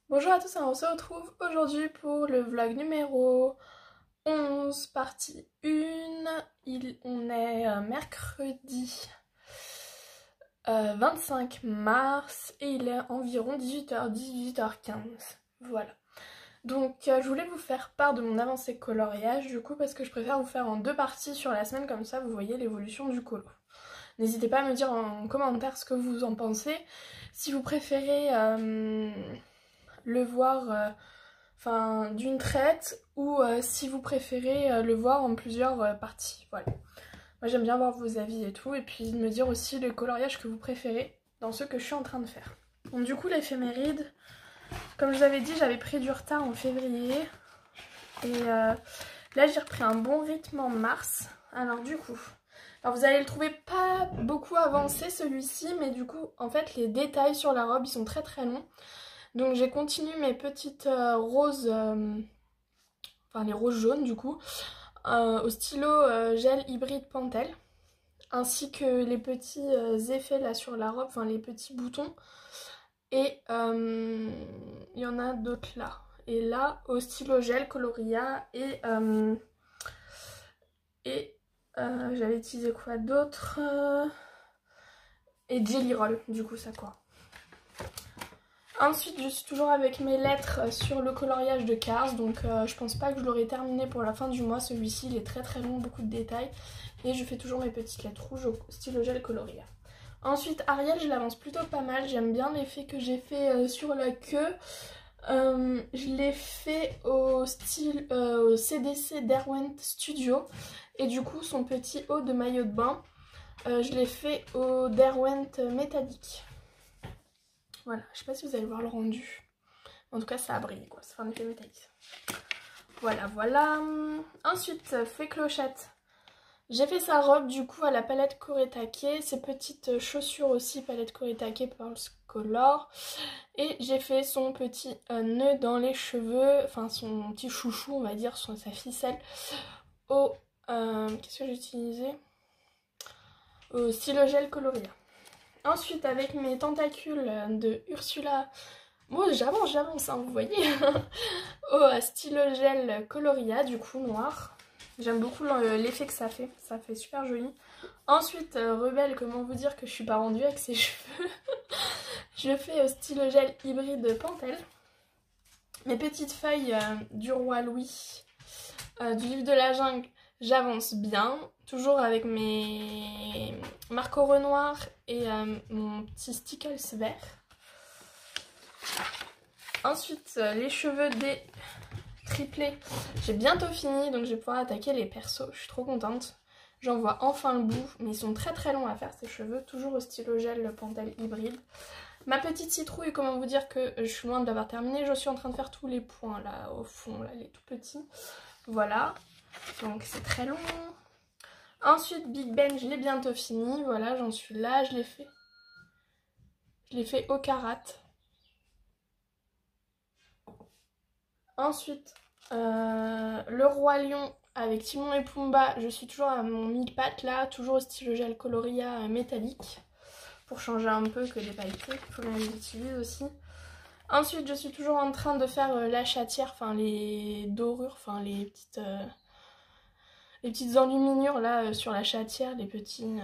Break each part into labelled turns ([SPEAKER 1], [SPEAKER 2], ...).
[SPEAKER 1] Bonjour à tous, on se retrouve aujourd'hui pour le vlog numéro 11, partie 1. On est mercredi 25 mars et il est environ 18h, 18h15. Voilà. Donc je voulais vous faire part de mon avancée coloriage du coup parce que je préfère vous faire en deux parties sur la semaine, comme ça vous voyez l'évolution du colo. N'hésitez pas à me dire en commentaire ce que vous en pensez. Si vous préférez le voir d'une traite ou si vous préférez le voir en plusieurs parties. Voilà. Moi j'aime bien voir vos avis et tout et puis me dire aussi le coloriage que vous préférez dans ce que je suis en train de faire. Donc du coup l'éphéméride, comme je vous avais dit, j'avais pris du retard en février et là j'ai repris un bon rythme en mars. Alors du coup, vous allez le trouver pas beaucoup avancé celui-ci, mais du coup en fait les détails sur la robe ils sont très très longs. Donc j'ai continué mes petites roses, enfin les roses jaunes du coup, au stylo gel hybride Pentel, ainsi que les petits effets là sur la robe, enfin les petits boutons, et il y en a d'autres là. Et là au stylo gel Coloria j'avais utilisé quoi d'autre, et Jelly Roll, du coup ça quoi. Ensuite je suis toujours avec mes lettres sur le coloriage de Cars, donc je pense pas que je l'aurai terminé pour la fin du mois. Celui-ci il est très très long, beaucoup de détails, et je fais toujours mes petites lettres rouges au stylo gel Coloria. Ensuite Ariel, je l'avance plutôt pas mal, j'aime bien l'effet que j'ai fait sur la queue. Je l'ai fait au CDC Derwent Studio, et du coup son petit haut de maillot de bain, je l'ai fait au Derwent métallique. Voilà, je sais pas si vous allez voir le rendu. En tout cas, ça a brillé quoi, ça fait un effet métallique. Voilà, voilà. Ensuite, fait clochette. J'ai fait sa robe du coup à la palette Kuretake, ses petites chaussures aussi, palette Kuretake Pearls Color. Et j'ai fait son petit nœud dans les cheveux, enfin son petit chouchou, on va dire, sa ficelle, au... qu'est-ce que j'ai utilisé? Au stylo gel Coloria. Ensuite, avec mes tentacules de Ursula, moi j'avance, hein, vous voyez, au stylo gel Coloria, du coup noir. J'aime beaucoup l'effet que ça fait super joli. Ensuite, Rebelle, comment vous dire que je suis pas rendue avec ses cheveux. Je fais au stylo gel hybride Pentel. Mes petites feuilles du Roi Louis, du livre de la jungle, j'avance bien. Toujours avec mes Marco Renoir et mon petit stickles vert. Ensuite, les cheveux des triplés, j'ai bientôt fini, donc je vais pouvoir attaquer les persos. Je suis trop contente. J'en vois enfin le bout, mais ils sont très très longs à faire ces cheveux. Toujours au stylo gel le Pentel hybride. Ma petite citrouille, comment vous dire que je suis loin de l'avoir terminée. Je suis en train de faire tous les points là au fond, là, les tout petits. Voilà, donc c'est très long. Ensuite, Big Ben, je l'ai bientôt fini. Voilà, j'en suis là, je l'ai fait. Je l'ai fait au karat. Ensuite, le Roi Lion avec Timon et Pumba, je suis toujours à mon 1000 pattes là, toujours au stylo gel Coloria métallique, pour changer un peu que les pailletés, il faut qu'on les utilise aussi. Ensuite, je suis toujours en train de faire la chatière, enfin les dorures, enfin les petites enluminures là sur la chatière, les petites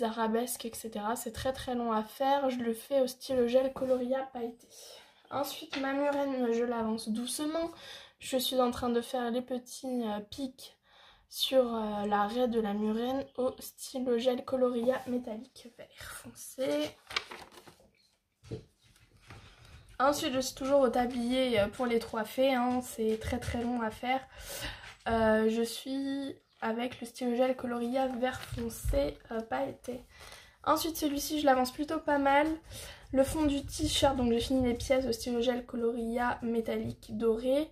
[SPEAKER 1] arabesques, etc. C'est très très long à faire, je le fais au stylo gel Coloria pailleté. Ensuite, ma murène, je l'avance doucement. Je suis en train de faire les petits pics sur la raie de la murène au stylo gel Coloria métallique vert foncé. Ensuite, je suis toujours au tablier pour les trois fées, hein. C'est très très long à faire. Je suis avec le stylo gel Coloria vert foncé pailleté. Ensuite, celui-ci, je l'avance plutôt pas mal. Le fond du t-shirt, donc j'ai fini les pièces au stylo gel Coloria métallique doré.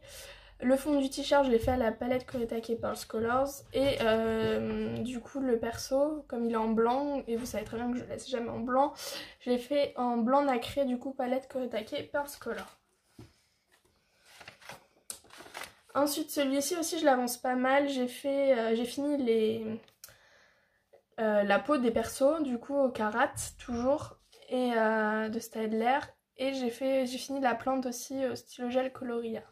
[SPEAKER 1] Le fond du t-shirt, je l'ai fait à la palette Kuretake Pearls Colors. Et du coup, le perso, comme il est en blanc, et vous savez très bien que je laisse jamais en blanc, je l'ai fait en blanc nacré, du coup, palette Kuretake Pearls Colors. Ensuite, celui-ci aussi, je l'avance pas mal. J'ai fini la peau des persos, du coup, au karat, toujours, et de Stadler. Et j'ai fini la plante aussi au stylo gel Coloria.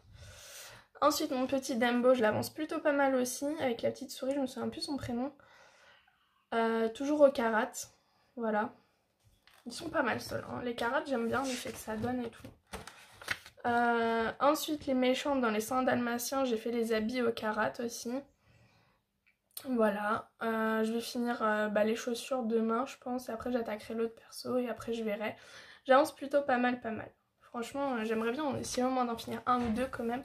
[SPEAKER 1] Ensuite mon petit Dembo, je l'avance plutôt pas mal aussi, avec la petite souris, je me souviens plus son prénom. Toujours au Carat, voilà. Ils sont pas mal ceux-là, hein. Les Carat j'aime bien l'effet que ça donne et tout. Ensuite les méchantes dans les 100 dalmatiens, j'ai fait les habits au Carat aussi. Voilà, je vais finir les chaussures demain je pense, et après j'attaquerai l'autre perso et après je verrai. J'avance plutôt pas mal. Franchement j'aimerais bien essayer au moins d'en finir un ou deux quand même.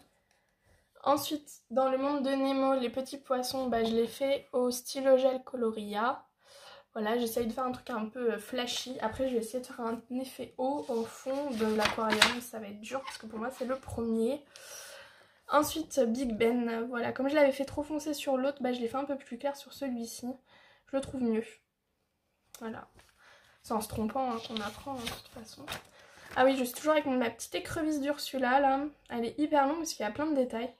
[SPEAKER 1] Ensuite dans le monde de Nemo, les petits poissons, je les fais au stylo gel Coloria. Voilà, j'essaye de faire un truc un peu flashy. Après je vais essayer de faire un effet haut au fond de l'aquarium, ça va être dur parce que pour moi c'est le premier. Ensuite Big Ben, voilà, comme je l'avais fait trop foncé sur l'autre, je l'ai fait un peu plus clair sur celui-ci. Je le trouve mieux. Voilà. C'est en se trompant hein, qu'on apprend hein, de toute façon. Ah oui, je suis toujours avec ma petite écrevisse d'Ursula là. Elle est hyper longue parce qu'il y a plein de détails.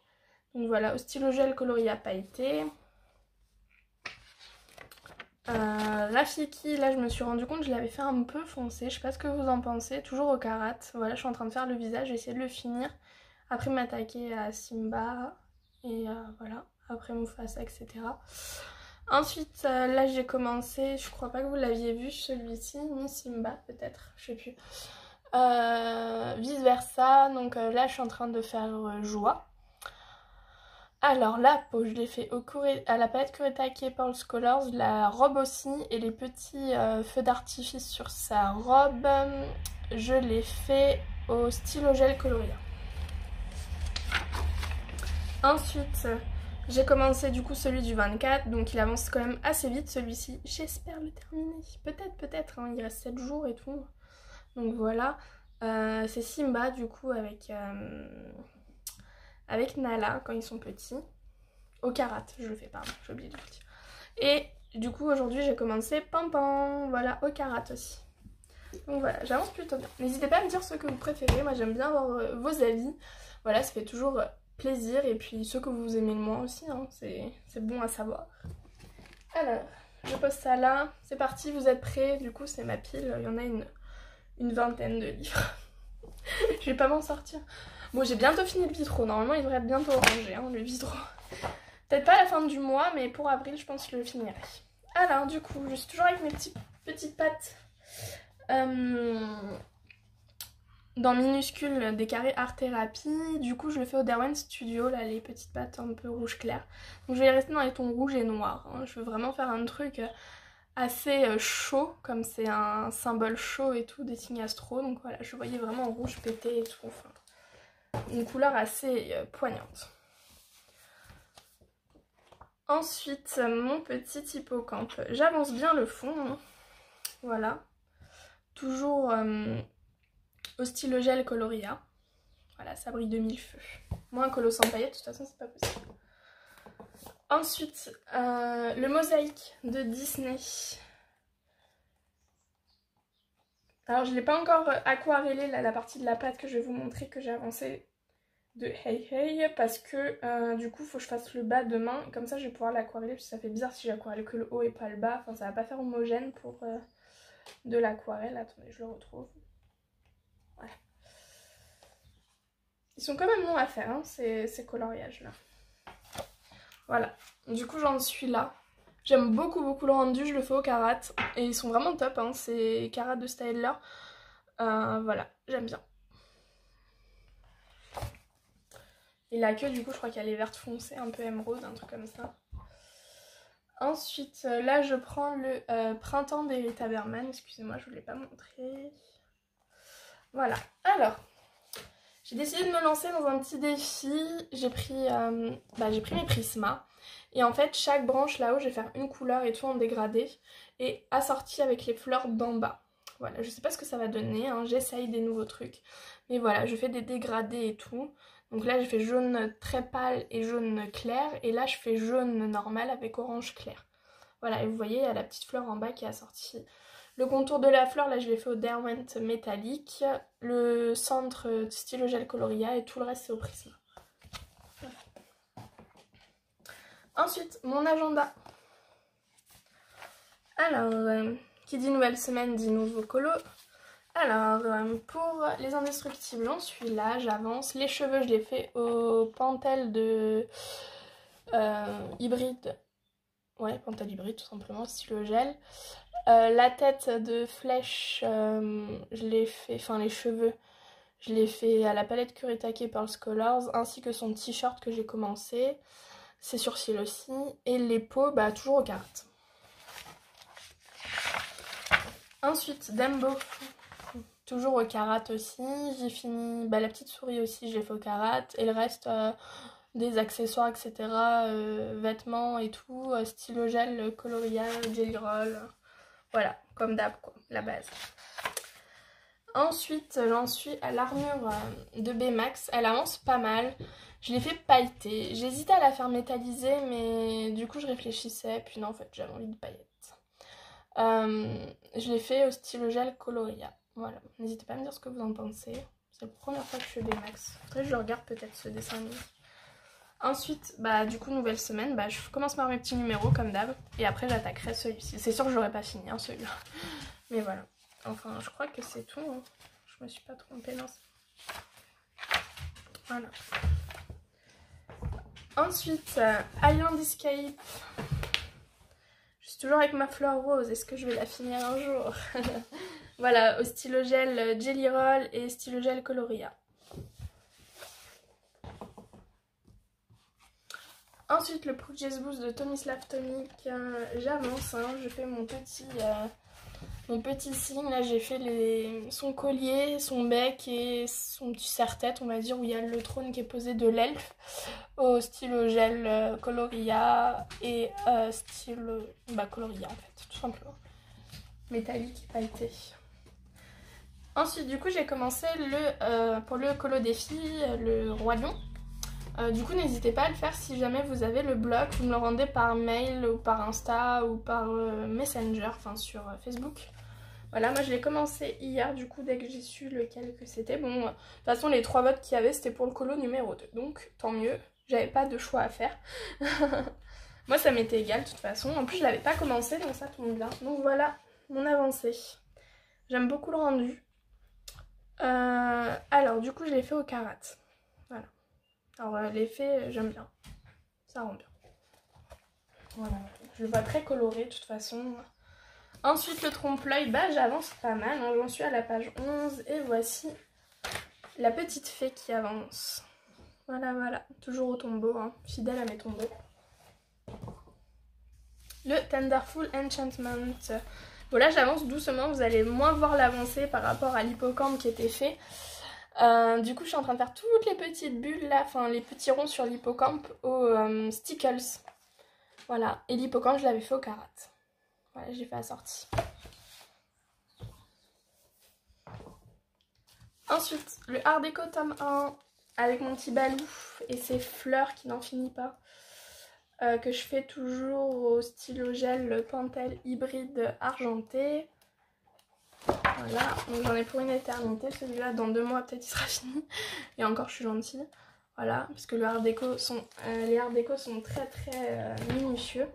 [SPEAKER 1] Donc voilà, au stylo gel Coloria pailleté. Rafiki, là je me suis rendu compte que je l'avais fait un peu foncé. Je sais pas ce que vous en pensez. Toujours au Carat. Voilà, je suis en train de faire le visage, je vais essayer de le finir. Après m'attaquer à Simba et voilà, après Mufasa, etc. Ensuite, là j'ai commencé, je crois pas que vous l'aviez vu celui-ci, ni Simba peut-être, je sais plus. Vice versa, donc là je suis en train de faire Joie. Alors la peau, je l'ai fait à la palette Kuretake Pearl Colors, la robe aussi, et les petits feux d'artifice sur sa robe, je l'ai fait au stylo gel Coloria. Ensuite, j'ai commencé du coup celui du 24, donc il avance quand même assez vite celui-ci. J'espère le terminer. Peut-être, hein, il reste 7 jours et tout. Donc voilà. C'est Simba du coup avec Nala quand ils sont petits. Au Carat, je le fais, pardon, j'ai oublié de le dire. Et du coup aujourd'hui j'ai commencé Pampan, voilà, au Carat aussi. Donc voilà, j'avance plutôt bien. N'hésitez pas à me dire ce que vous préférez, moi j'aime bien avoir vos avis. Voilà, ça fait toujours plaisir, et puis ceux que vous aimez le moins aussi, hein, c'est bon à savoir. Alors, je pose ça là, c'est parti, vous êtes prêts? Du coup c'est ma pile, il y en a une vingtaine de livres. Je vais pas m'en sortir. Bon, j'ai bientôt fini le vitro, normalement il devrait être bientôt rangé, hein, le vitro. Peut-être pas à la fin du mois, mais pour avril je pense que je le finirai. Alors du coup, je suis toujours avec mes petites pattes dans minuscule des carrés art thérapie. Du coup je le fais au Derwent Studio, là les petites pattes un peu rouge clair. Donc je vais rester dans les tons rouge et noir, hein. Je veux vraiment faire un truc assez chaud, comme c'est un symbole chaud et tout des signes astro. Donc voilà, je voyais vraiment en rouge pété et tout, enfin, une couleur assez poignante. Ensuite mon petit hippocampe, j'avance bien le fond, hein. Voilà, toujours au stylo gel Coloria. Voilà, ça brille de mille feux. Moi un colo sans paillettes, de toute façon c'est pas possible. Ensuite, le mosaïque de Disney. Alors je l'ai pas encore aquarellé là, la partie de la pâte que je vais vous montrer que j'ai avancé de Hey Hey, parce que du coup il faut que je fasse le bas demain, comme ça je vais pouvoir l'aquareller, parce que ça fait bizarre si j'aquarelle que le haut et pas le bas, enfin ça va pas faire homogène pour de l'aquarelle. Attendez, je le retrouve. Voilà. Ils sont quand même longs à faire, hein, ces coloriages là. Voilà, du coup j'en suis là. J'aime beaucoup le rendu, je le fais au Carat. Et ils sont vraiment top, hein, ces Carat de Styler. Voilà, j'aime bien. Et la queue, du coup, je crois qu'elle est verte foncée, un peu émeraude, un truc comme ça. Ensuite, là, je prends le Printemps d'Erita Berman. Excusez-moi, je ne vous l'ai pas montré. Voilà, alors... J'ai décidé de me lancer dans un petit défi. J'ai pris mes Prisma. Et en fait, chaque branche là-haut, je vais faire une couleur et tout en dégradé. Et assorti avec les fleurs d'en bas. Voilà, je sais pas ce que ça va donner, hein. J'essaye des nouveaux trucs. Mais voilà, je fais des dégradés et tout. Donc là, j'ai fait jaune très pâle et jaune clair. Et là, je fais jaune normal avec orange clair. Voilà, et vous voyez, il y a la petite fleur en bas qui est assortie. Le contour de la fleur, là je l'ai fait au Derwent métallique. Le centre stylo gel Coloria et tout le reste c'est au Prisma. Voilà. Ensuite, mon agenda. Alors, qui dit nouvelle semaine dit nouveau colo. Alors, pour les indestructibles, j'en suis là, j'avance. Les cheveux, je les fais au Pentel de hybride. Ouais, Pentel hybride, tout simplement, stylo gel. La tête de flèche, je l'ai fait, enfin les cheveux, je l'ai fait à la palette Kuretake Pearls Colors, ainsi que son t-shirt que j'ai commencé. Ses sourcils aussi. Et les peaux, bah toujours au karat. Ensuite, Dembo. Toujours au karat aussi. J'ai fini la petite souris aussi, j'ai fait au karat. Et le reste, des accessoires, etc. Vêtements et tout. Stylo gel, coloria, jelly roll. Voilà, comme d'hab quoi, la base. Ensuite, j'en suis à l'armure de Baymax. Elle avance pas mal. Je l'ai fait pailleter. J'hésitais à la faire métalliser, mais du coup je réfléchissais. Puis non, en fait, j'avais envie de paillettes. Je l'ai fait au stylo gel Coloria. Voilà, n'hésitez pas à me dire ce que vous en pensez. C'est la première fois que je fais Baymax. Faudrait que je regarde peut-être ce dessin animé. Ensuite, du coup, nouvelle semaine. Je commence par mes petits numéros comme d'hab. Et après, j'attaquerai celui-ci. C'est sûr que j'aurais pas fini celui-là. Mais voilà. Enfin, je crois que c'est tout. Hein. Je me suis pas trompée dans ça. Voilà. Ensuite, Island Escape. Je suis toujours avec ma fleur rose. Est-ce que je vais la finir un jour? Voilà, au stylo gel Jelly Roll et stylo gel Coloria. Ensuite, le Progress Boost de Tomislav Tonic. J'avance, hein, je fais mon petit signe. Là, j'ai fait son collier, son bec et son petit serre-tête, on va dire, où il y a le trône qui est posé de l'elfe au stylo gel Coloria et stylo Coloria en fait, tout simplement. Métallique et pailleté. Ensuite, du coup, j'ai commencé pour le colo défi, le Roi Lion. Du coup, n'hésitez pas à le faire si jamais vous avez le bloc. Vous me le rendez par mail ou par Insta ou par Messenger, enfin sur Facebook. Voilà, moi je l'ai commencé hier, du coup, dès que j'ai su lequel que c'était. Bon, de toute façon, les 3 votes qu'il y avait, c'était pour le colo numéro 2. Donc, tant mieux, j'avais pas de choix à faire. Moi, ça m'était égal, de toute façon. En plus, je l'avais pas commencé, donc ça tombe bien. Donc voilà, mon avancée. J'aime beaucoup le rendu. Alors, du coup, je l'ai fait au karat. Voilà. Alors, l'effet, j'aime bien. Ça rend bien. Voilà, je le vois très coloré, de toute façon. Ensuite, le trompe-l'œil, j'avance pas mal, hein. J'en suis à la page 11 et voici la petite fée qui avance. Voilà, voilà, toujours au tombeau, hein. Fidèle à mes tombeaux. Le Tenderful Enchantment. Bon, là, j'avance doucement, vous allez moins voir l'avancée par rapport à l'hippocampe qui était fait. Du coup, je suis en train de faire toutes les petites bulles là, enfin les petits ronds sur l'hippocampe au Stickles. Voilà, et l'hippocampe, je l'avais fait au karat. Voilà, j'ai fait la sortie. Ensuite, le Art Déco tome 1 avec mon petit balou et ses fleurs qui n'en finit pas. Que je fais toujours au stylo gel Pentel hybride argenté. Voilà, donc j'en ai pour une éternité. Celui-là, dans 2 mois, peut-être il sera fini. Et encore, je suis gentille. Voilà, parce que les Art Déco sont très très minutieux.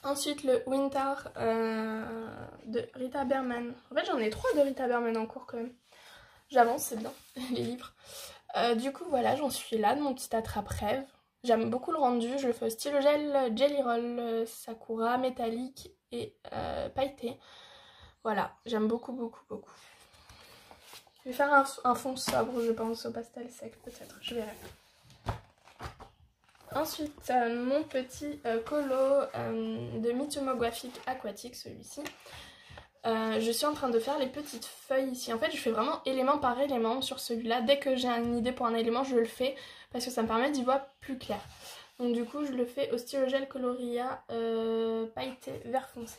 [SPEAKER 1] Ensuite, le Winter de Rita Berman. En fait, j'en ai 3 de Rita Berman en cours quand même. J'avance, c'est bien, les livres. Du coup, voilà, j'en suis là de mon petit attrape-rêve. J'aime beaucoup le rendu. Je le fais au stylo gel Jelly Roll Sakura, métallique et pailleté. Voilà, j'aime beaucoup, beaucoup, beaucoup. Je vais faire un fond sobre, je pense, au pastel sec, peut-être. Je verrai. Ensuite, mon petit colo de Mitsumo Graphic aquatique, celui-ci. Je suis en train de faire les petites feuilles ici. En fait, je fais vraiment élément par élément sur celui-là. Dès que j'ai une idée pour un élément, je le fais parce que ça me permet d'y voir plus clair. Donc du coup, je le fais au stylo gel Coloria pailleté vert foncé.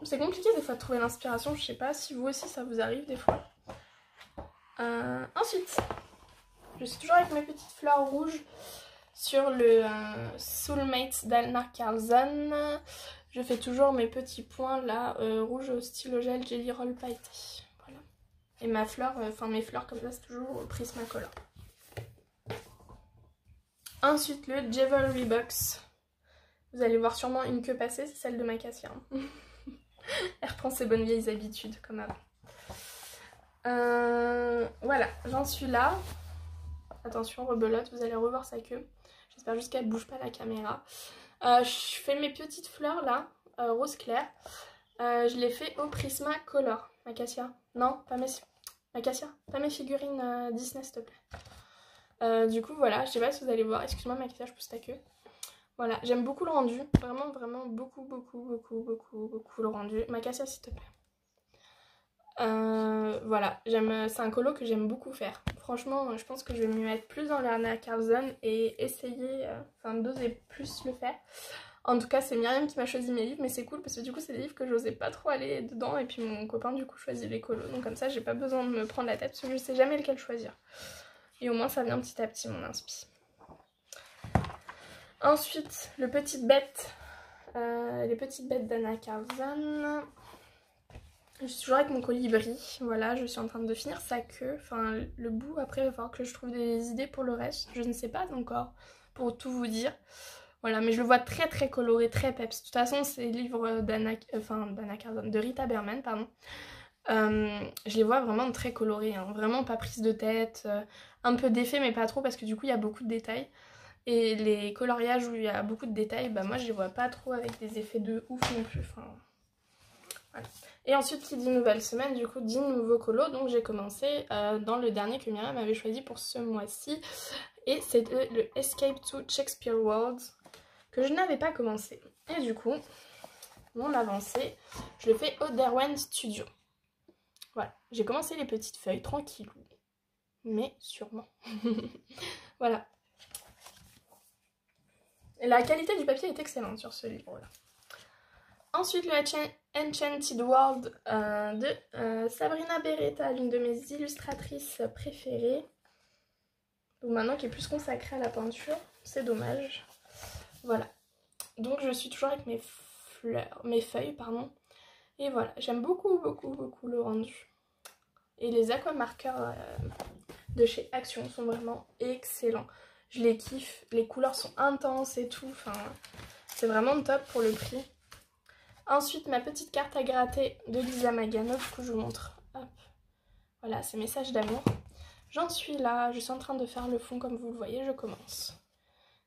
[SPEAKER 1] C'est compliqué des fois de trouver l'inspiration. Je sais pas si vous aussi ça vous arrive des fois. Ensuite, je suis toujours avec mes petites fleurs rouges sur le Soulmates d'Alnar Carlson. Je fais toujours mes petits points là, rouge au stylo gel Jelly Roll pailleté. Voilà. Et ma fleur, mes fleurs comme ça, c'est toujours au Prismacolor. Ensuite, le Jewelry Box. Vous allez voir sûrement une queue passer, c'est celle de ma Cassia. Elle reprend ses bonnes vieilles habitudes comme avant. Voilà, j'en suis là. Attention, rebelote, vous allez revoir sa queue. J'espère juste qu'elle bouge pas la caméra. Je fais mes petites fleurs là, rose clair. Je les fais au Prisma Color. Acacia. Non, pas mes... Acacia, pas mes figurines Disney s'il te plaît. Du coup voilà, je sais pas si vous allez voir. Excuse-moi Acacia, je pousse ta queue. Voilà, j'aime beaucoup le rendu. Vraiment, vraiment beaucoup le rendu. Acacia s'il te plaît. Voilà, c'est un colo que j'aime beaucoup faire. Franchement, je pense que je vais m'y mettre plus dans l'Anna Carlson et essayer, d'oser plus le faire. En tout cas, c'est Myriam qui m'a choisi mes livres, mais c'est cool parce que du coup, c'est des livres que j'osais pas trop aller dedans. Et puis mon copain, du coup, choisit les colos. Donc comme ça, j'ai pas besoin de me prendre la tête parce que je sais jamais lequel choisir. Et au moins, ça vient petit à petit, mon inspi. Ensuite, les petites bêtes d'Anna Carlson. Je suis toujours avec mon colibri, voilà, je suis en train de finir sa queue, le bout, après il va falloir que je trouve des idées pour le reste, je ne sais pas encore, pour tout vous dire. Voilà, mais je le vois très coloré, très peps. De toute façon, c'est les livres d'Anna Carlson, de Rita Berman, pardon. Je les vois vraiment très colorés, hein, vraiment pas prise de tête, un peu d'effet mais pas trop parce que du coup il y a beaucoup de détails. Et les coloriages où il y a beaucoup de détails, bah moi je les vois pas trop avec des effets de ouf non plus, voilà. Et ensuite, qui dit nouvelle semaine, du coup, dit nouveau colo. Donc j'ai commencé dans le dernier que Myriam avait choisi pour ce mois-ci. Et c'était le Escape to Shakespeare World, que je n'avais pas commencé. Et du coup, mon avancée, je le fais au Derwent Studio. Voilà, j'ai commencé les petites feuilles, tranquillou. Mais sûrement. Voilà. Et la qualité du papier est excellente sur ce livre-là. Ensuite, le Enchanted World de Sabrina Beretta, l'une de mes illustratrices préférées. Donc maintenant qui est plus consacrée à la peinture, c'est dommage. Voilà. Donc je suis toujours avec mes feuilles, pardon. Et voilà, j'aime beaucoup le rendu. Et les aquamarqueurs de chez Action sont vraiment excellents. Je les kiffe, les couleurs sont intenses et tout. C'est vraiment top pour le prix. Ensuite, ma petite carte à gratter de Lisa Magano, du coup je vous montre. Hop. Voilà, c'est message d'amour. J'en suis là, je suis en train de faire le fond comme vous le voyez, je commence.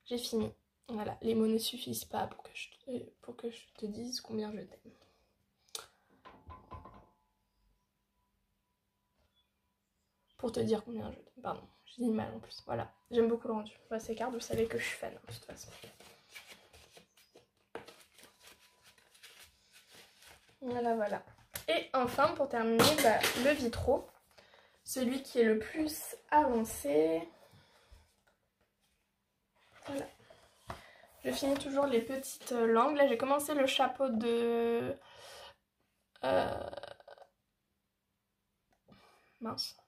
[SPEAKER 1] J'ai fini. Voilà, les mots ne suffisent pas pour que je te dise combien je t'aime. Pour te dire combien je t'aime, pardon, j'ai dit mal en plus. Voilà, j'aime beaucoup le rendu. Bah, ces cartes, vous savez que je suis fan de toute façon. Voilà. Et enfin, pour terminer, le Vitro. Celui qui est le plus avancé. Voilà. Je finis toujours les petites langues. Là, j'ai commencé le chapeau de...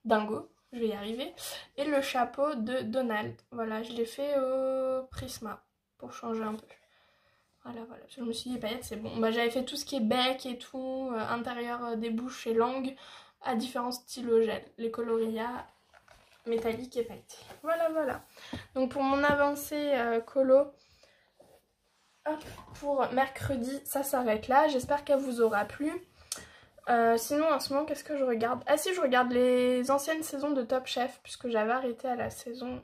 [SPEAKER 1] Dingo. Je vais y arriver. Et le chapeau de Donald. Voilà, je l'ai fait au Prisma. Pour changer un peu. Voilà. Je me suis dit, paillettes, c'est bon. J'avais fait tout ce qui est bec et tout. Intérieur des bouches et langues. À différents stylos gel. Les coloria métalliques et pailletés. Voilà. Donc pour mon avancée colo, hop, pour mercredi, ça s'arrête là. J'espère qu'elle vous aura plu. Sinon en ce moment, qu'est-ce que je regarde? Ah si, je regarde les anciennes saisons de Top Chef, puisque j'avais arrêté à la saison...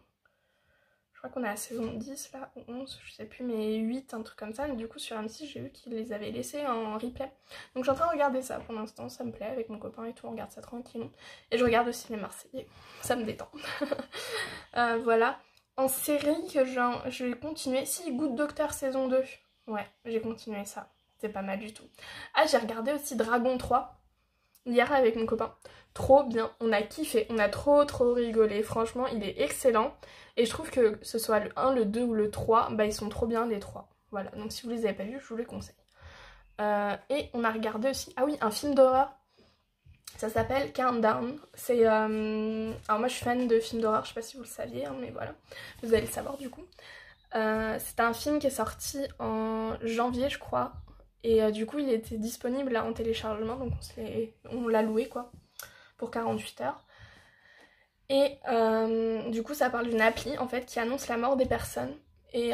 [SPEAKER 1] Je crois qu'on est à la saison 10 là, ou 11, je sais plus, mais 8, un truc comme ça. Mais du coup sur M6, j'ai vu qu'ils les avaient laissés en replay. Donc je suis en train de regarder ça pour l'instant, ça me plaît, avec mon copain et tout, on regarde ça tranquillement. Et je regarde aussi les Marseillais, ça me détend. Voilà. En série que je vais continuer, si Good Doctor saison 2, ouais, j'ai continué ça, c'est pas mal du tout. Ah, j'ai regardé aussi Dragon 3, hier avec mon copain. Trop bien, on a kiffé, on a trop rigolé, franchement il est excellent. Et je trouve que ce soit le 1, le 2 ou le 3, ils sont trop bien les 3. Voilà, donc si vous les avez pas vus, je vous les conseille. Et on a regardé aussi, ah oui, un film d'horreur. Ça s'appelle Countdown. C'est... alors moi je suis fan de films d'horreur, je sais pas si vous le saviez, hein, mais voilà. Vous allez le savoir du coup. C'est un film qui est sorti en janvier je crois. Et du coup il était disponible là en téléchargement, donc on l'a loué quoi. Pour 48 heures. Et du coup ça parle d'une appli en fait qui annonce la mort des personnes. Et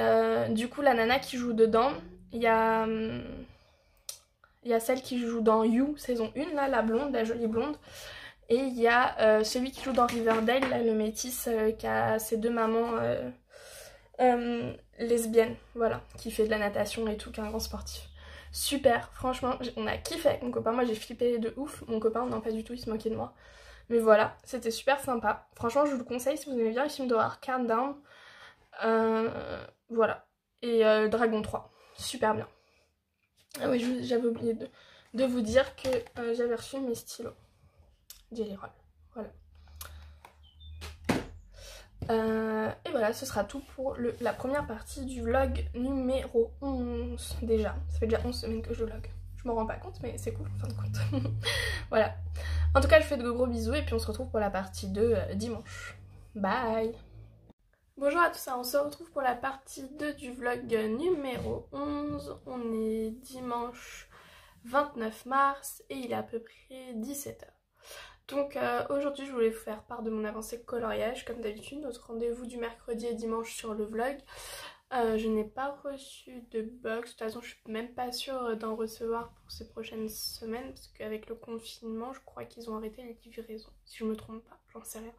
[SPEAKER 1] du coup la nana qui joue dedans, il y a Il y a celle qui joue dans You, saison 1, là, la blonde, la jolie blonde. Et il y a celui qui joue dans Riverdale, là, le métis, qui a ses deux mamans lesbiennes, voilà, qui fait de la natation et tout, qui est un grand sportif. Super, franchement, on a kiffé avec mon copain, moi j'ai flippé de ouf, mon copain non pas du tout, il se moquait de moi. Mais voilà, c'était super sympa. Franchement, je vous le conseille si vous aimez bien les films d'horreur, Countdown. Voilà. Et Dragon 3, super bien. Ah oui, j'avais oublié de vous dire que j'avais reçu mes stylos Jelly Roll. Voilà. Et voilà, ce sera tout pour la première partie du vlog numéro 11 déjà. Ça fait déjà 11 semaines que je vlog. Je m'en rends pas compte, mais c'est cool en fin de compte. Voilà. En tout cas, je vous fais de gros bisous et puis on se retrouve pour la partie 2 dimanche. Bye! Bonjour à tous, on se retrouve pour la partie 2 du vlog numéro 11. On est dimanche 29 mars et il est à peu près 17 h. Donc aujourd'hui je voulais vous faire part de mon avancée coloriage comme d'habitude, notre rendez-vous du mercredi et dimanche sur le vlog. Je n'ai pas reçu de box, de toute façon je suis même pas sûre d'en recevoir pour ces prochaines semaines parce qu'avec le confinement je crois qu'ils ont arrêté les livraisons, si je me trompe pas, j'en sais rien.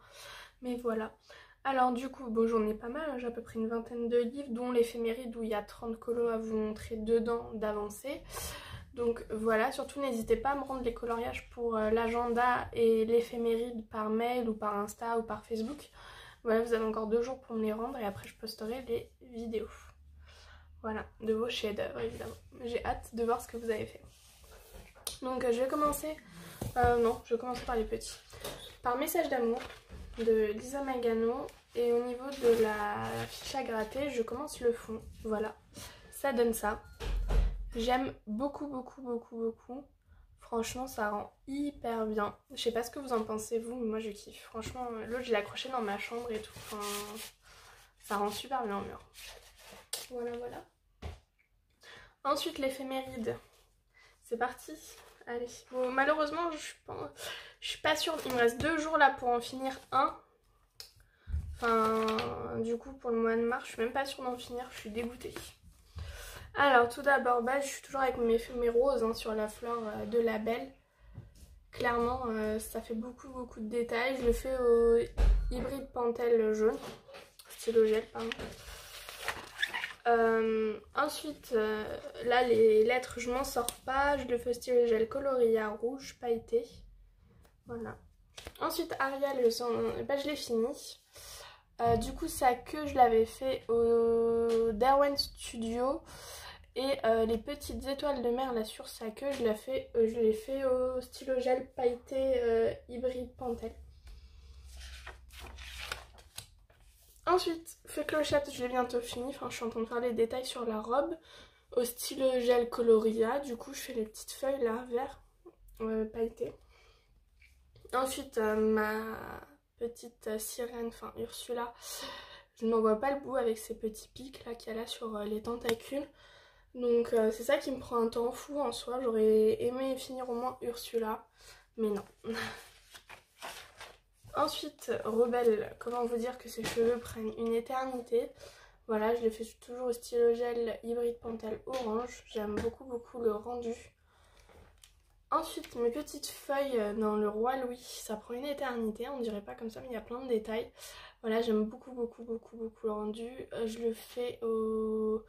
[SPEAKER 1] Mais voilà. Alors du coup, bon j'en ai pas mal, j'ai à peu près une vingtaine de livres dont l'éphéméride où il y a 30 colos à vous montrer dedans d'avancée. Donc voilà, surtout n'hésitez pas à me rendre les coloriages pour l'agenda et l'éphéméride par mail ou par Insta ou par Facebook. Voilà, vous avez encore 2 jours pour me les rendre et après je posterai les vidéos. Voilà, de vos chefs-d'œuvre évidemment. J'ai hâte de voir ce que vous avez fait. Donc je vais commencer, je vais commencer par les petits. Par Message d'amour de Lisa Magano et au niveau de la fiche à gratter, je commence le fond. Voilà, ça donne ça. J'aime beaucoup. Franchement, ça rend hyper bien. Je sais pas ce que vous en pensez vous, mais moi je kiffe. Franchement, l'autre je l'ai accroché dans ma chambre et tout. Enfin, ça rend super bien au mur. Voilà. Ensuite, l'éphéméride. C'est parti. Allez. Bon, malheureusement, je suis pas sûre. Il me reste 2 jours là pour en finir un. Enfin, du coup, pour le mois de mars, je suis même pas sûre d'en finir. Je suis dégoûtée. Alors tout d'abord, je suis toujours avec mes roses sur la fleur de Label. Clairement, ça fait beaucoup de détails. Je le fais au hybride Pentel jaune, stylo gel, pardon. Ensuite, là les lettres, je m'en sors pas. Je le fais au stylo gel Coloria rouge pailleté. Voilà. Ensuite, Ariel, je l'ai fini. Du coup, sa queue, je l'avais fait au Darwin Studio. Et les petites étoiles de mer là sur sa queue, je l'ai fait au stylo gel pailleté hybride Pentel. Ensuite, feu clochette, je l'ai bientôt fini. Enfin, je suis en train de faire les détails sur la robe. Au stylo gel Coloria, du coup, je fais les petites feuilles là, vert pailleté. Ensuite, ma petite sirène, enfin Ursula, je n'en vois pas le bout avec ces petits pics là qu'il y a là sur les tentacules. Donc c'est ça qui me prend un temps fou en soi. J'aurais aimé finir au moins Ursula, mais non. Ensuite, Rebelle, comment vous dire que ses cheveux prennent une éternité. Voilà, je les fais toujours au stylo gel hybride Pentel orange. J'aime beaucoup le rendu. Ensuite, mes petites feuilles dans le Roi Louis, ça prend une éternité, on dirait pas comme ça, mais il y a plein de détails. Voilà, j'aime beaucoup le rendu. Je le fais au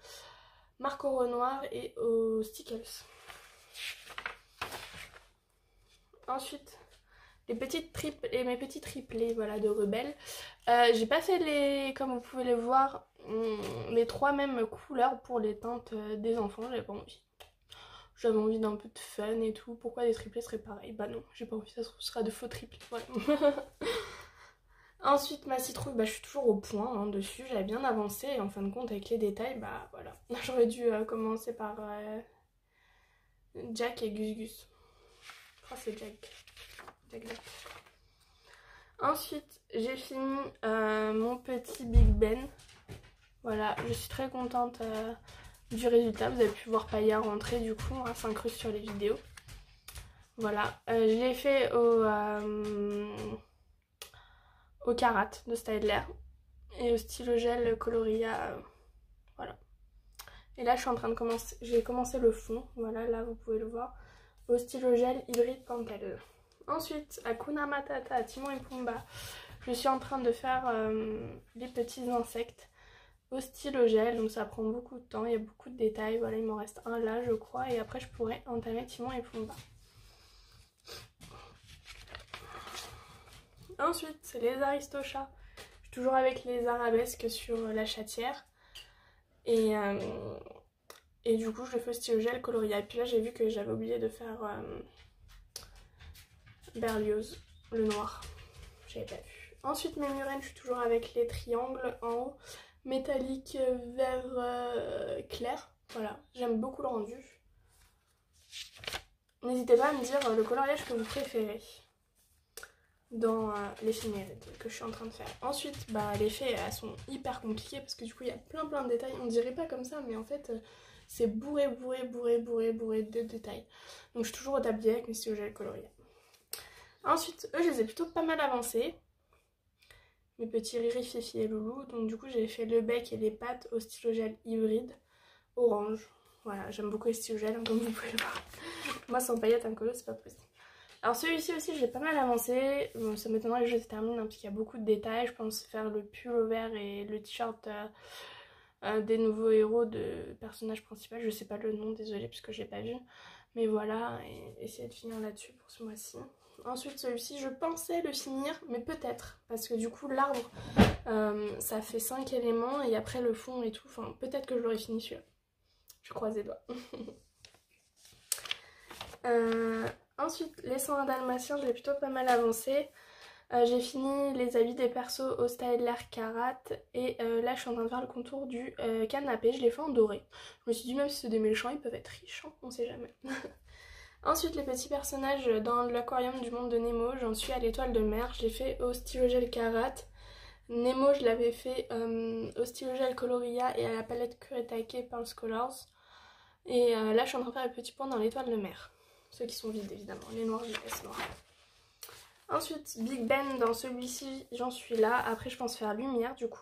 [SPEAKER 1] Marco Renoir et au Stickles. Ensuite, mes petits triplés, voilà, de Rebelle. J'ai pas fait comme vous pouvez les voir, les 3 mêmes couleurs pour les teintes des enfants, j'avais pas envie. J'avais envie d'un peu de fun et tout. Pourquoi les triplés seraient pareils? Bah non, j'ai pas envie, ça sera de faux triplés. Voilà. Ensuite, ma citrouille, je suis toujours au point dessus. J'avais bien avancé et en fin de compte, avec les détails, voilà. J'aurais dû commencer par Jack et Gus Gus. Je crois que c'est Jack. Ensuite, j'ai fini mon petit Big Ben. Voilà, je suis très contente du résultat. Vous avez pu voir Païa rentrer du coup, s'incruste sur les vidéos. Voilà, je l'ai fait au Karat de Stydler et au stylo gel Coloria. Voilà. Et là je suis en train de commencer, j'ai commencé le fond, voilà, là vous pouvez le voir. au stylo gel hybride Pentel. Ensuite, Hakuna Matata, Timon et Pumba, je suis en train de faire les petits insectes au stylo gel, donc ça prend beaucoup de temps, il y a beaucoup de détails. Voilà, il m'en reste un là je crois, et après je pourrais entamer Timon et Pumba. Ensuite, c'est les Aristochats. Je suis toujours avec les arabesques sur la chatière. Et du coup, je le fais au stylo gel coloria. Et puis là, j'ai vu que j'avais oublié de faire Berlioz, le noir. J'avais pas vu. Ensuite, mes murènes, je suis toujours avec les triangles en haut. Métallique vert clair. Voilà, j'aime beaucoup le rendu. N'hésitez pas à me dire le coloriage que vous préférez dans l'éphéméride que je suis en train de faire. Ensuite, les faits elles sont hyper compliquées parce que du coup il y a plein de détails. On dirait pas comme ça, mais en fait c'est bourré de détails. Donc je suis toujours au tablier avec mes stylos gel coloriés. Ensuite, eux je les ai plutôt pas mal avancés. Mes petits Riri, Fifi et Loulou. Donc du coup j'ai fait le bec et les pattes au stylo gel hybride orange. Voilà, j'aime beaucoup les stylos gel, hein, comme vous pouvez le voir. Moi sans paillettes incolores c'est pas possible. Alors celui-ci aussi j'ai pas mal avancé, bon, ça m'étonnerait que je termine hein, parce qu'il y a beaucoup de détails. Je pense faire le pull au vert et le t-shirt des nouveaux héros de personnage principal. Je sais pas le nom, désolée parce que j'ai pas vu. Mais voilà, et essayer de finir là-dessus pour ce mois-ci. Ensuite celui-ci je pensais le finir, mais peut-être, parce que du coup l'arbre ça fait 5 éléments et après le fond et tout, enfin peut-être que je l'aurais fini celui-là. Je croise les doigts. Ensuite, les 101 dalmatiens, je l'ai plutôt pas mal avancé. J'ai fini les habits des persos au Styler Karat. Et là, je suis en train de faire le contour du canapé. Je l'ai fait en doré. Je me suis dit, même si c'est des méchants, ils peuvent être riches. Hein, on sait jamais. Ensuite, les petits personnages dans l'aquarium du monde de Nemo. J'en suis à l'étoile de mer. Je l'ai fait au stylo gel Karat. Nemo, je l'avais fait au stylo gel Coloria et à la palette Kuretake Pearls Colors. Et là, je suis en train de faire les petits points dans l'étoile de mer. Ceux qui sont vides évidemment, les noirs je laisse noirs. Ensuite Big Ben, dans celui-ci j'en suis là. Après je pense faire lumière du coup.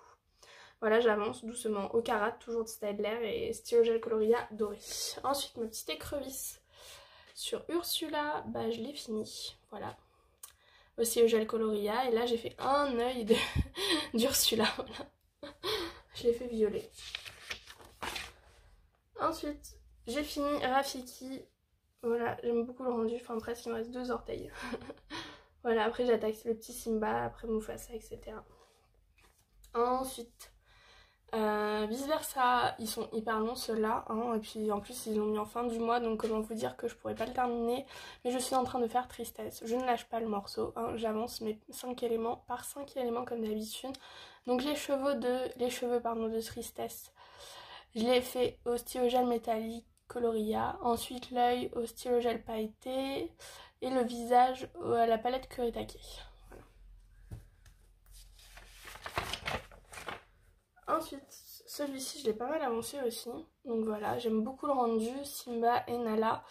[SPEAKER 1] Voilà, j'avance doucement au Karat, toujours de Stadler et stylo gel coloria doré. Ensuite ma petite écrevisse sur Ursula, je l'ai fini. Voilà, au stylo gel coloria. Et là j'ai fait un œil d'Ursula. Voilà. Je l'ai fait violet. Ensuite j'ai fini Rafiki. Voilà, j'aime beaucoup le rendu, enfin presque il me reste 2 orteils. Voilà, après j'attaque le petit Simba, après Mufasa, etc. Ensuite, vice versa, ils sont hyper longs ceux-là, hein, et puis en plus ils l'ont mis en fin du mois, donc comment vous dire que je pourrais pas le terminer. Mais je suis en train de faire Tristesse, je ne lâche pas le morceau, hein, j'avance mes 5 éléments par 5 éléments comme d'habitude. Donc les cheveux de Tristesse, je l'ai fait au stylo gel métallique Coloria, ensuite l'œil au stylo gel pailleté et le visage à la palette Kuretake. Voilà. Ensuite, celui-ci je l'ai pas mal avancé aussi, donc voilà, j'aime beaucoup le rendu Simba et Nala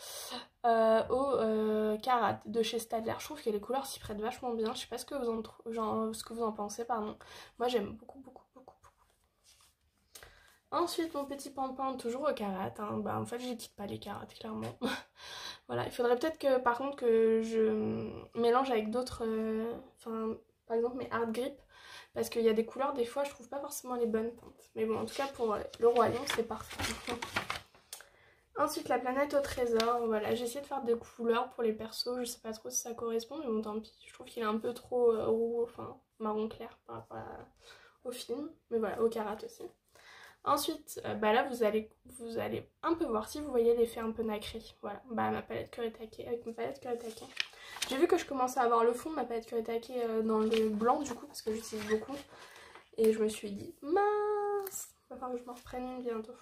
[SPEAKER 1] au Karat de chez Stadler. Je trouve que les couleurs s'y prêtent vachement bien, je sais pas ce que vous en pensez, pardon. Moi j'aime beaucoup. Ensuite, mon petit Pampan, toujours au Karat. Hein. En fait, je quitte pas les Karats, clairement. Voilà, il faudrait peut-être que, par contre, que je mélange avec d'autres... par exemple, mes Hard Grip. Parce qu'il y a des couleurs, des fois, je trouve pas forcément les bonnes teintes. Mais bon, en tout cas, pour le Roi Lion, c'est parfait. Ensuite, la planète au trésor. Voilà, j'ai essayé de faire des couleurs pour les persos. Je sais pas trop si ça correspond, mais bon, tant pis. Je trouve qu'il est un peu trop roux, enfin, marron clair par rapport au film. Mais voilà, au Karat aussi. Ensuite, là vous allez un peu voir si vous voyez l'effet un peu nacré. Voilà, ma palette Kuretake avec ma palette Kuretake. J'ai vu que je commençais à avoir le fond de ma palette Kuretake dans le blanc du coup parce que j'utilise beaucoup. Et je me suis dit mince, il va falloir que je m'en reprenne une bientôt.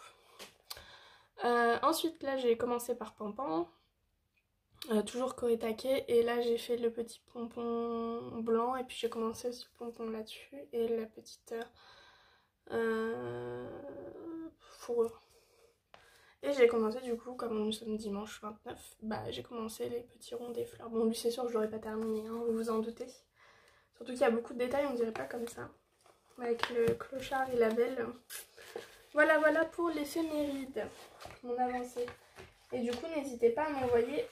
[SPEAKER 1] Ensuite là j'ai commencé par Pampan. Toujours Kuretake et là j'ai fait le petit pompon blanc et puis j'ai commencé aussi le pompon là-dessus et la petite fourrure. Et j'ai commencé du coup, comme nous sommes dimanche 29, j'ai commencé les petits ronds des fleurs. Bon lui c'est sûr que je l'aurais pas terminé, hein, vous vous en doutez. Surtout qu'il y a beaucoup de détails, on dirait pas comme ça. Avec le clochard et la belle. Voilà pour l'éphéméride, mon avancée. Et du coup n'hésitez pas à m'envoyer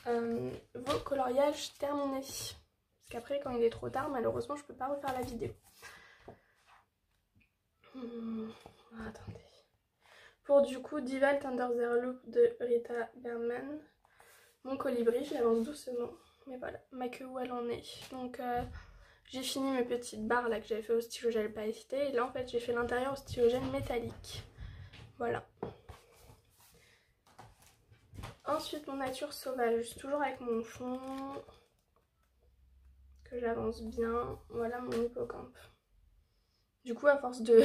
[SPEAKER 1] vos coloriages terminés. Parce qu'après, quand il est trop tard, malheureusement, je peux pas refaire la vidéo. Attendez. Pour du coup, Dival Thunder Zero Loop de Rita Berman. Mon colibri, je l'avance doucement. Mais voilà, ma queue où elle en est. Donc, j'ai fini mes petites barres là que j'avais fait au stylo gel pailleté. Et là, en fait, j'ai fait l'intérieur au stylo gel métallique. Voilà. Ensuite, mon nature sauvage, toujours avec mon fond. Que j'avance bien. Voilà mon hippocampe. Du coup, à force de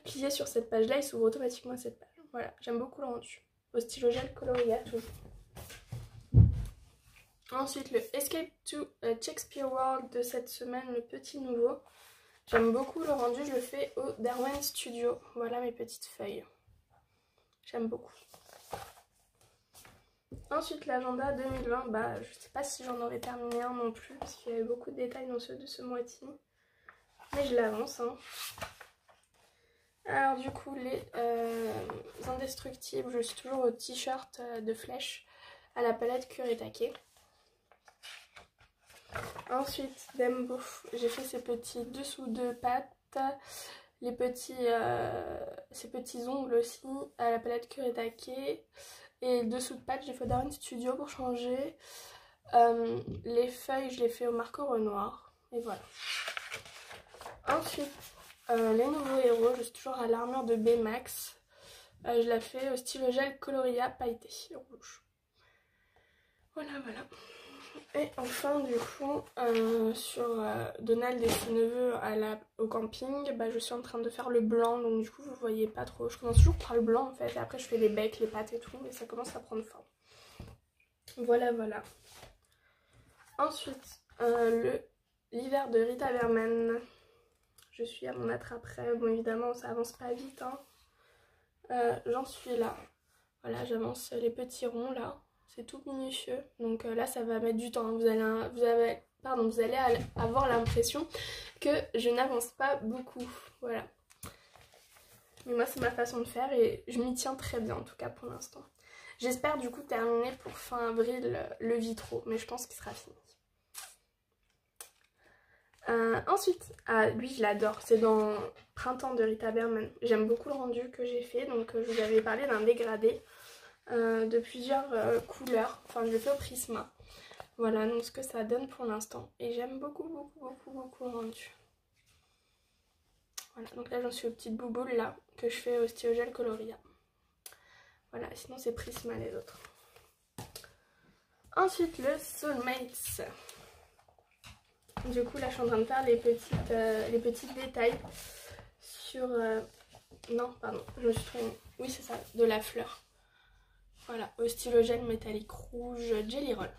[SPEAKER 1] plier sur cette page-là, il s'ouvre automatiquement cette page. Voilà, j'aime beaucoup le rendu. Au stylo gel Coloria, toujours. Ensuite, le Escape to Shakespeare World de cette semaine, le petit nouveau. J'aime beaucoup le rendu, je le fais au Darwin Studio. Voilà mes petites feuilles. J'aime beaucoup. Ensuite, l'agenda 2020, bah je sais pas si j'en aurais terminé un non plus, parce qu'il y avait beaucoup de détails dans ceux de ce mois-ci. Mais je l'avance, hein. Alors du coup, les indestructibles, je suis toujours au t-shirt de flèche à la palette Kuretake. Ensuite, Dembo, j'ai fait ces petits dessous de pattes, les petits, ces petits ongles aussi à la palette Kuretake. Et dessous de pattes, j'ai fait Darwin Studio pour changer. Les feuilles, je les fais au marqueur au noir. Et voilà. Ensuite, les nouveaux héros, je suis toujours à l'armure de Baymax. Je la fais au stylo gel Coloria pailleté rouge. Voilà, voilà. Et enfin, du coup, sur Donald et ses neveux au camping, bah, je suis en train de faire le blanc. Donc du coup, vous voyez pas trop. Je commence toujours par le blanc en fait. Et après, je fais les becs, les pattes et tout. Et ça commence à prendre forme. Voilà, voilà. Ensuite, l'hiver de Rita Berman. Je suis à mon attrape-rêve. Bon, évidemment, ça avance pas vite. Hein. J'en suis là. Voilà, j'avance les petits ronds là. C'est tout minutieux. Donc là, ça va mettre du temps. Vous allez avoir l'impression que je n'avance pas beaucoup. Voilà. Mais moi, c'est ma façon de faire et je m'y tiens très bien en tout cas pour l'instant. J'espère du coup terminer pour fin avril le vitro. Mais je pense qu'il sera fini. Ensuite, lui je l'adore, c'est dans Printemps de Rita Berman. J'aime beaucoup le rendu que j'ai fait, donc je vous avais parlé d'un dégradé de plusieurs couleurs. Enfin, je le fais au Prisma. Voilà, donc ce que ça donne pour l'instant. Et j'aime beaucoup, beaucoup, beaucoup, beaucoup le rendu. Voilà, donc là j'en suis aux petites bouboules là, que je fais au stylo gel Coloria. Voilà, sinon c'est Prisma les autres. Ensuite, le Soulmates. Du coup là je suis en train de faire les petits détails sur... non pardon, je me suis trompée. Oui c'est ça, de la fleur. Voilà, au stylo gel métallique rouge Jelly Roll.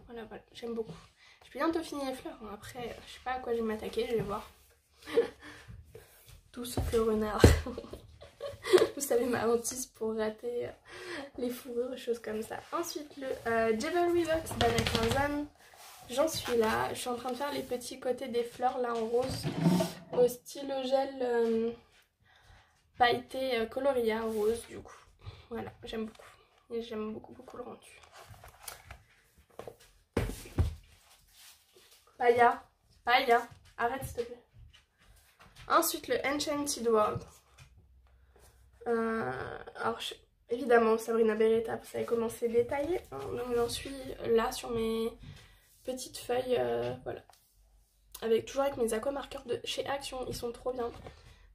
[SPEAKER 1] Voilà, voilà, j'aime beaucoup. Je vais bientôt finir les fleurs, hein. Après je sais pas à quoi je vais m'attaquer, je vais voir. Tout sauf le renard. Vous savez ma hantise pour rater les fourrures, choses comme ça. Ensuite le Jewelry Box d'Anna Crimson. J'en suis là, je suis en train de faire les petits côtés des fleurs là en rose au stylo gel pailleté Coloria rose du coup. Voilà, j'aime beaucoup. Et j'aime beaucoup beaucoup le rendu. Paya, arrête s'il te plaît. Ensuite le Enchanted World. Alors évidemment Sabrina Beretta, vous savez comment c'est détaillé. Hein, donc j'en suis là sur mes petites feuilles, voilà. Toujours avec mes aquamarqueurs de chez Action, ils sont trop bien.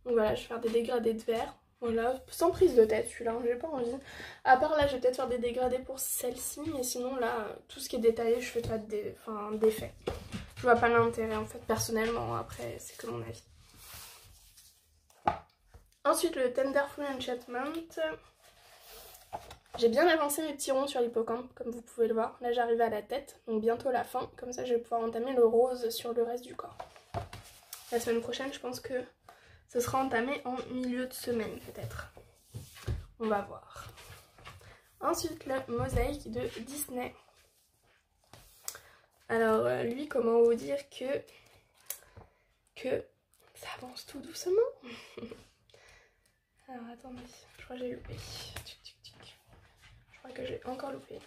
[SPEAKER 1] Donc voilà, je vais faire des dégradés de vert. Voilà, sans prise de tête celui-là, hein, j'ai pas envie. À part là, je vais peut-être faire des dégradés pour celle-ci, mais sinon là, tout ce qui est détaillé, je fais pas d'effet. Je vois pas l'intérêt en fait, personnellement, après c'est que mon avis. Ensuite, le Tenderful Enchantment. J'ai bien avancé mes petits ronds sur l'hippocampe, comme vous pouvez le voir. Là, j'arrive à la tête, donc bientôt la fin. Comme ça, je vais pouvoir entamer le rose sur le reste du corps. La semaine prochaine, je pense que ce sera entamé en milieu de semaine, peut-être. On va voir. Ensuite, le mosaïque de Disney. Alors, lui, comment vous dire que ça avance tout doucement. Alors, attendez, je crois que j'ai loupé. Je crois que j'ai encore loupé.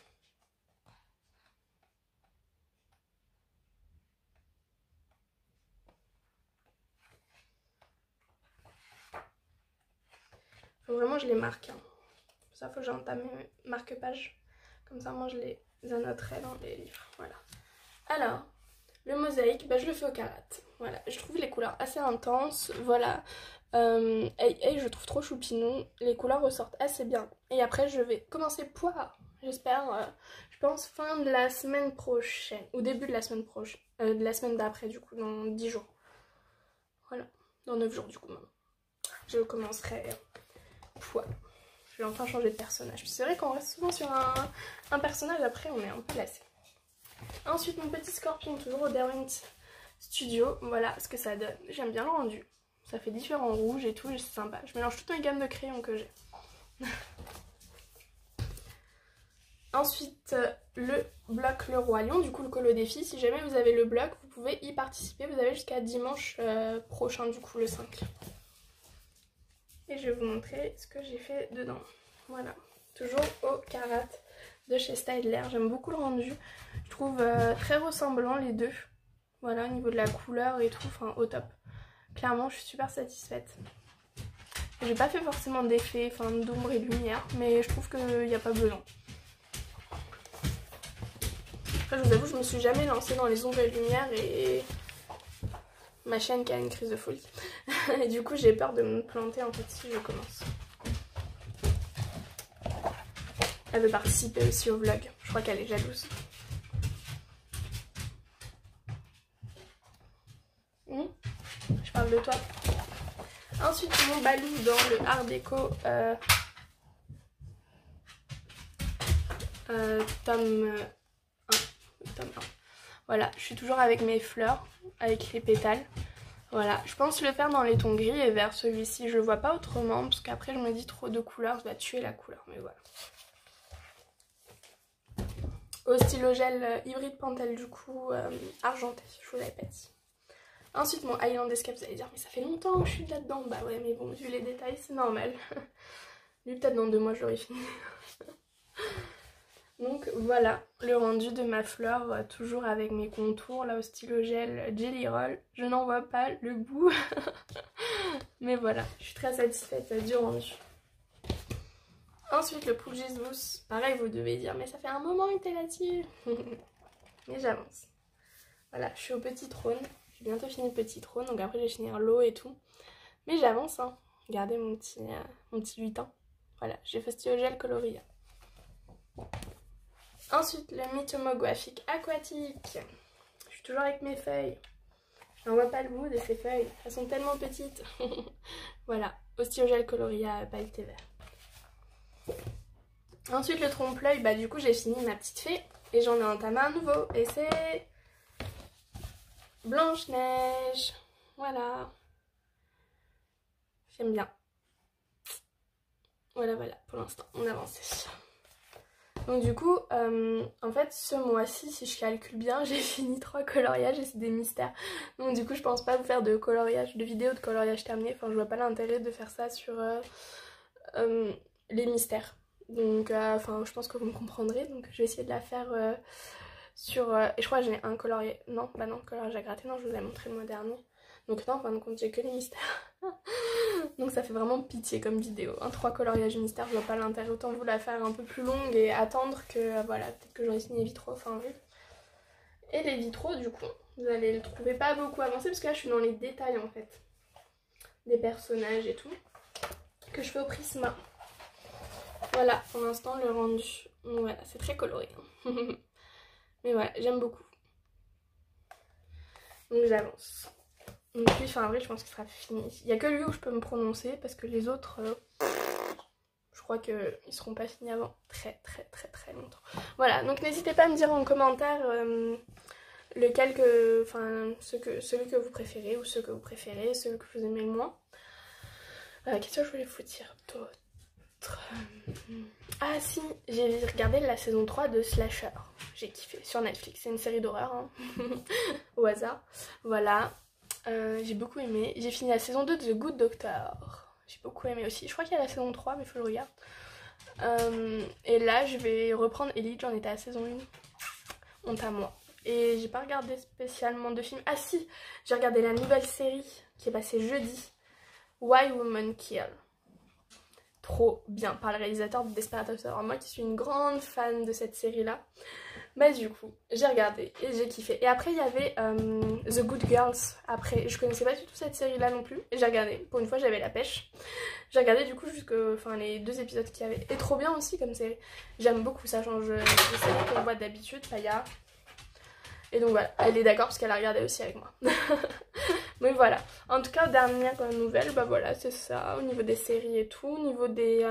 [SPEAKER 1] Donc vraiment je les marque. Hein. Ça faut que j'entame mes marque-pages. Comme ça moi je les annoterai dans les livres. Voilà. Alors, le mosaïque, bah, je le fais au karat. Voilà, je trouve les couleurs assez intenses. Voilà. Et je trouve trop choupinou. Les couleurs ressortent assez bien. Et après je vais commencer poire. J'espère, je pense fin de la semaine prochaine. Ou début de la semaine prochaine. De la semaine d'après du coup, dans 10 jours. Voilà, dans 9 jours du coup maintenant. Je commencerai poire. Je vais enfin changer de personnage. C'est vrai qu'on reste souvent sur un personnage, après on est un peu lassé. Ensuite mon petit scorpion, toujours au Derwent Studio. Voilà ce que ça donne. J'aime bien le rendu. Ça fait différents rouges et tout, c'est sympa. Je mélange toutes mes gammes de crayons que j'ai. Ensuite le bloc Le Roi Lion, du coup le colo défi. Si jamais vous avez le bloc, vous pouvez y participer. Vous avez jusqu'à dimanche prochain, du coup le 5. Et je vais vous montrer ce que j'ai fait dedans. Voilà, toujours au karat de chez Staedtler. J'aime beaucoup le rendu. Je trouve très ressemblant les deux. Voilà, au niveau de la couleur et tout, enfin au top. Clairement, je suis super satisfaite. J'ai pas fait forcément d'effet, enfin d'ombre et de lumière, mais je trouve qu'il n'y a pas besoin. Après, je vous avoue, je me suis jamais lancée dans les ombres et lumières et ma chaîne qui a une crise de folie. Et du coup, j'ai peur de me planter en fait si je commence. Elle veut participer aussi au vlog. Je crois qu'elle est jalouse. Je parle de toi. Ensuite, mon balou dans le Art Déco tome 1. Voilà, je suis toujours avec mes fleurs, avec les pétales. Voilà, je pense le faire dans les tons gris et vert. Celui-ci, je le vois pas autrement, parce qu'après je me dis trop de couleurs, ça va tuer la couleur, mais voilà. Au stylo gel hybride Pentel, du coup, argenté, je vous l'avais pas dit. Ensuite, mon Highland Escape, vous allez dire, mais ça fait longtemps que je suis là-dedans. Bah ouais, mais bon, vu les détails, c'est normal. Lui, peut-être dans 2 mois, je l'aurai fini. Donc voilà, le rendu de ma fleur, toujours avec mes contours, là au stylo gel Jelly Roll. Je n'en vois pas le bout. Mais voilà, je suis très satisfaite du rendu. Ensuite, le Poulgis Boost. Pareil, vous devez dire, mais ça fait un moment que t'es là-dessus. Mais j'avance. Voilà, je suis au petit trône. J'ai bientôt fini le petit trône, donc après je vais finir l'eau et tout. Mais j'avance, hein. Regardez mon petit 8 ans. Voilà, j'ai fait stylo gel coloria. Ensuite, le Mitomo graphique aquatique. Je suis toujours avec mes feuilles. Je n'en vois pas le bout de ces feuilles. Elles sont tellement petites. Voilà, au stylo gel coloria pailleté vert. Ensuite, le trompe-l'œil. Bah, du coup, j'ai fini ma petite fée. Et j'en ai entamé un nouveau. Et c'est Blanche-Neige. Voilà. J'aime bien. Voilà, pour l'instant, on avance. Donc du coup, en fait, ce mois-ci, si je calcule bien, j'ai fini 3 coloriages et c'est des mystères. Donc du coup, je pense pas vous faire de coloriage, de vidéos de coloriage terminé. Enfin, je vois pas l'intérêt de faire ça sur les mystères. Donc, enfin, je pense que vous me comprendrez. Donc je vais essayer de la faire sur... et je crois que j'ai un coloriage... Non, bah non, coloriage à gratter. Non, je vous avais montré le mois dernier. Donc non, en fin de compte, j'ai que les mystères. Donc ça fait vraiment pitié comme vidéo. 3 coloriages mystères, je vois pas l'intérêt. Autant vous la faire un peu plus longue et attendre que, voilà, peut-être que j'aurai signé les vitraux, enfin vu. Et les vitraux, du coup, vous allez le trouver pas beaucoup avancé, parce que là, je suis dans les détails, en fait. Des personnages et tout. Que je fais au Prisma. Voilà, pour l'instant, le rendu. Voilà, c'est très coloré. Hein. Mais voilà, j'aime beaucoup. Donc j'avance. Donc lui, fin avril, je pense qu'il sera fini. Il n'y a que lui où je peux me prononcer parce que les autres, je crois qu'ils ne seront pas finis avant très longtemps. Voilà, donc n'hésitez pas à me dire en commentaire lequel que, enfin, celui que vous préférez ou ceux que vous préférez, celui que vous aimez le moins. Qu'est-ce que je voulais vous dire d'autre? Ah si, j'ai regardé la saison 3 de Slasher. J'ai kiffé sur Netflix, c'est une série d'horreur, hein. Au hasard. Voilà. J'ai beaucoup aimé. J'ai fini la saison 2 de The Good Doctor. J'ai beaucoup aimé aussi. Je crois qu'il y a la saison 3, mais il faut que je regarde. Et là, je vais reprendre Elite. J'en étais à la saison 1. Honte à moi. Et j'ai pas regardé spécialement de film. Ah si, j'ai regardé la nouvelle série qui est passée jeudi. Why Women Kill. trop bien par le réalisateur de Desperate Housewives. Moi qui suis une grande fan de cette série là, bah du coup j'ai regardé et j'ai kiffé. Et après il y avait The Good Girls. Après je connaissais pas du tout cette série là non plus et j'ai regardé, pour une fois j'avais la pêche. J'ai regardé du coup les 2 épisodes qu'il y avait. Et trop bien aussi comme série, j'aime beaucoup, ça change de série qu'on voit d'habitude, Paya. Et donc voilà, elle est d'accord parce qu'elle a regardé aussi avec moi. Mais voilà, en tout cas dernière nouvelle, bah voilà c'est ça, au niveau des séries et tout, au niveau des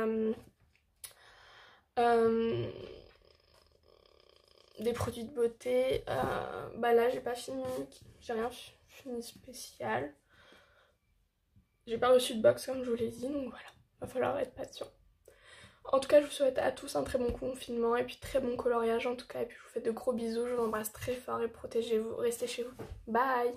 [SPEAKER 1] produits de beauté, bah là j'ai pas fini, j'ai rien fini spécial. J'ai pas reçu de box comme je vous l'ai dit, donc voilà, va falloir être patient. En tout cas je vous souhaite à tous un très bon confinement et puis très bon coloriage en tout cas, et puis je vous fais de gros bisous, je vous embrasse très fort et protégez-vous, restez chez vous, bye.